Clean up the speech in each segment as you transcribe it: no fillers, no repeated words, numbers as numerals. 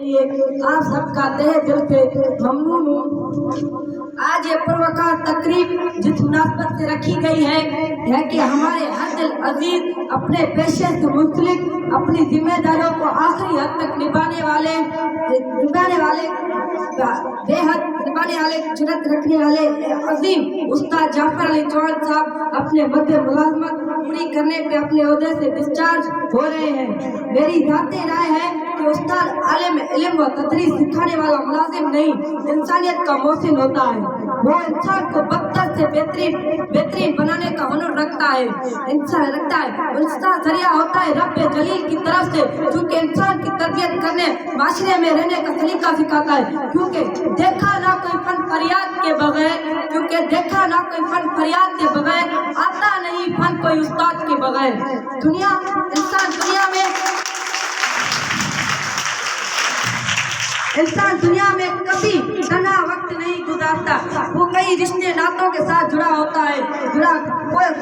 आप सबका तहे दिल से ममनून हूँ। आज ये पुरवकार तकरीब जिस मुनासबत से रखी गई है कि हमारे हर दिल अजीज अपने पेशे से मुंसलिक अपनी जिम्मेदारियों को आखिरी हद तक निभाने वाले जुर्रत रखने वाले अजीम उस्ताद जाफर अली चौहान साहब अपने मध्य मुलाजमत पूरी करने पे अपने ओहदे से डिस्चार्ज हो रहे हैं। मेरी जाती राय है कि उस्ताद आलिम इल्म व तदरीस सिखाने वाला मुलाजिम नहीं, इंसानियत का मोहसिन होता है। वो इंसान को बदतर से बेहतरीन बनाने का हुनर रखता है। उसका जरिया होता है रब जलील की तरफ से, क्योंकि इंसान की तरबियत करने माशरे में रहने का सलीका सिखाता है। क्योंकि देखा ना कोई फन फरियाद के बगैर आता नहीं फन कोई उस्ताद के बगैर। इंसान दुनिया में कभी तन्हा वक्त नहीं गुजारता। वो कई रिश्ते नातों के साथ जुड़ा होता है।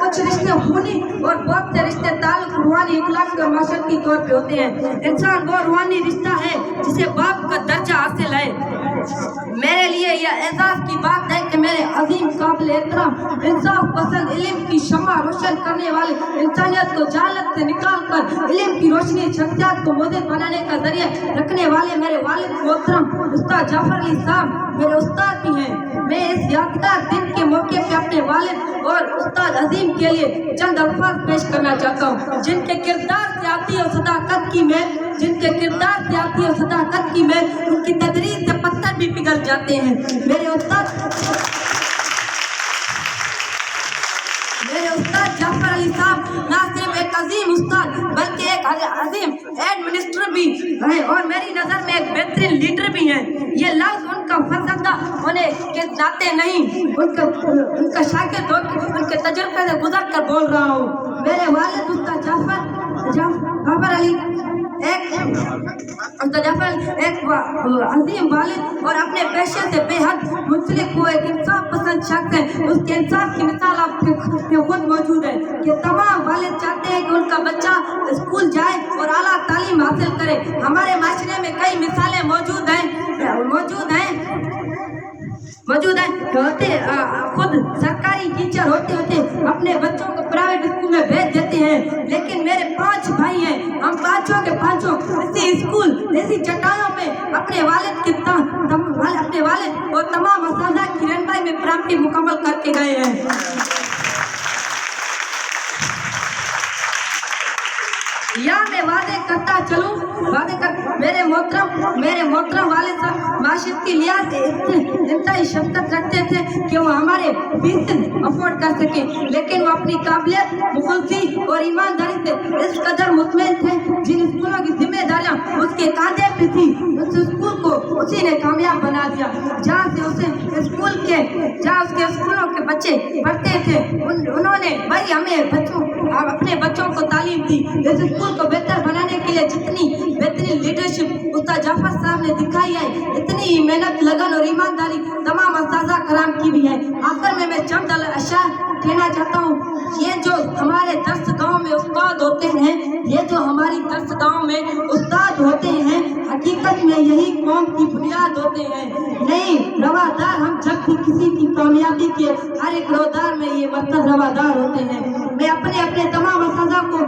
कुछ रिश्ते खूनी और बहुत से रिश्ते ताल्लुक रूहानी इखलाक और माशरती तौर पे होते हैं। इंसान वो रूहानी रिश्ता है जिसे बाप का दर्जा हासिल है। मेरे लिए यह एजाज की बात है कि मेरे अजीम काबिल एहतराम इंसाफ पसंद इल्म की शम्मा रोशन करने वाले, इंसानियत को जहालत से निकाल कर इल्म की रोशनी शख्सियत को मोज़ेद बनाने का जरिया रखने वाले मेरे वालिद मोहतरम उस्ताद जाफर अली साहब मेरे उस्ताद भी हैं। मैं इस यादगार दिन के मौके पे अपने वालिद और उस्ताद अजीम के लिए चंद अल्फाज पेश करना चाहता हूँ, जिनके किरदार से आती है सदाकत की मैं उनकी तदरीस से पत्थर भी पिघल जाते हैं। मेरे उस्ताद जाफर अली साहब ना सिर्फ एक अजीम उस्ताद बल्कि एक अजीम एडमिनिस्ट्रेटर भी हैं और मेरी नज़र में एक बेहतरीन लीडर भी हैं। ये लफ्ज़ उनका फर्जंदा होने के नाते नहीं, उनका शागिर्द उनके तजुर्बे से गुजर कर बोल रहा हूँ। मेरे वालिद उस्ताद जाफर अली एक अजीम वालिद और अपने पेशे से बेहद मुंसलिक हुए एक इंसाफ पसंद शख्स है। उसके इंसाफ की मिसाल आपके खुद मौजूद है कि तमाम वालिद चाहते हैं कि उनका बच्चा स्कूल जाए और आला तालीम हासिल करे। हमारे माशरे में कई मिसालें मौजूद हैं खुद सरकारी टीचर होते अपने बच्चों को प्राइवेट स्कूल में भेज देते हैं। लेकिन मेरे 5 भाई हैं, हम पांचों के पांचों इसी स्कूल इसी चट्टानों में अपने वालिद और तमाम असातिज़ा की रहनुमाई में प्राप्ति मुकम्मल करके गए हैं। या मैं वादे करता चलूं मेरे मोहतरम वाले साहब माशिद की लिहाज इंतहाई शफ़क़त रखते थे कि वो हमारे फीस अफोर्ड कर सके, लेकिन वो अपनी काबिलियत, मुखलसी और ईमानदारी से इस कदर मुतमईन थे। जिन स्कूलों की जिम्मेदारियां उसके कांधे पे थी, उस स्कूल को उसी ने कामयाब बना दिया। जहाँ उसके स्कूलों के बच्चे पढ़ते थे उन्होंने भाई अपने बच्चों को तालीम दी। इस स्कूल को बेहतर बनाने के लिए जितनी बेहतरीन लीडरशिप उस्ताद जाफर साहब ने दिखाई है, इतनी ही मेहनत, लगन और ईमानदारी तमाम असातिज़ा कराम की भी है। आखिर में मैं चंद अशार कहना चाहता हूँ। ये जो हमारे दर्स गाँव में उस्ताद होते हैं, हकीकत में यही कौम की बुनियाद होते हैं। नहीं रवादार हम जब भी किसी की कामयाबी के हर एक रोदार में ये मतलब रवादार होते हैं। मैं अपने तमाम असातिज़ा को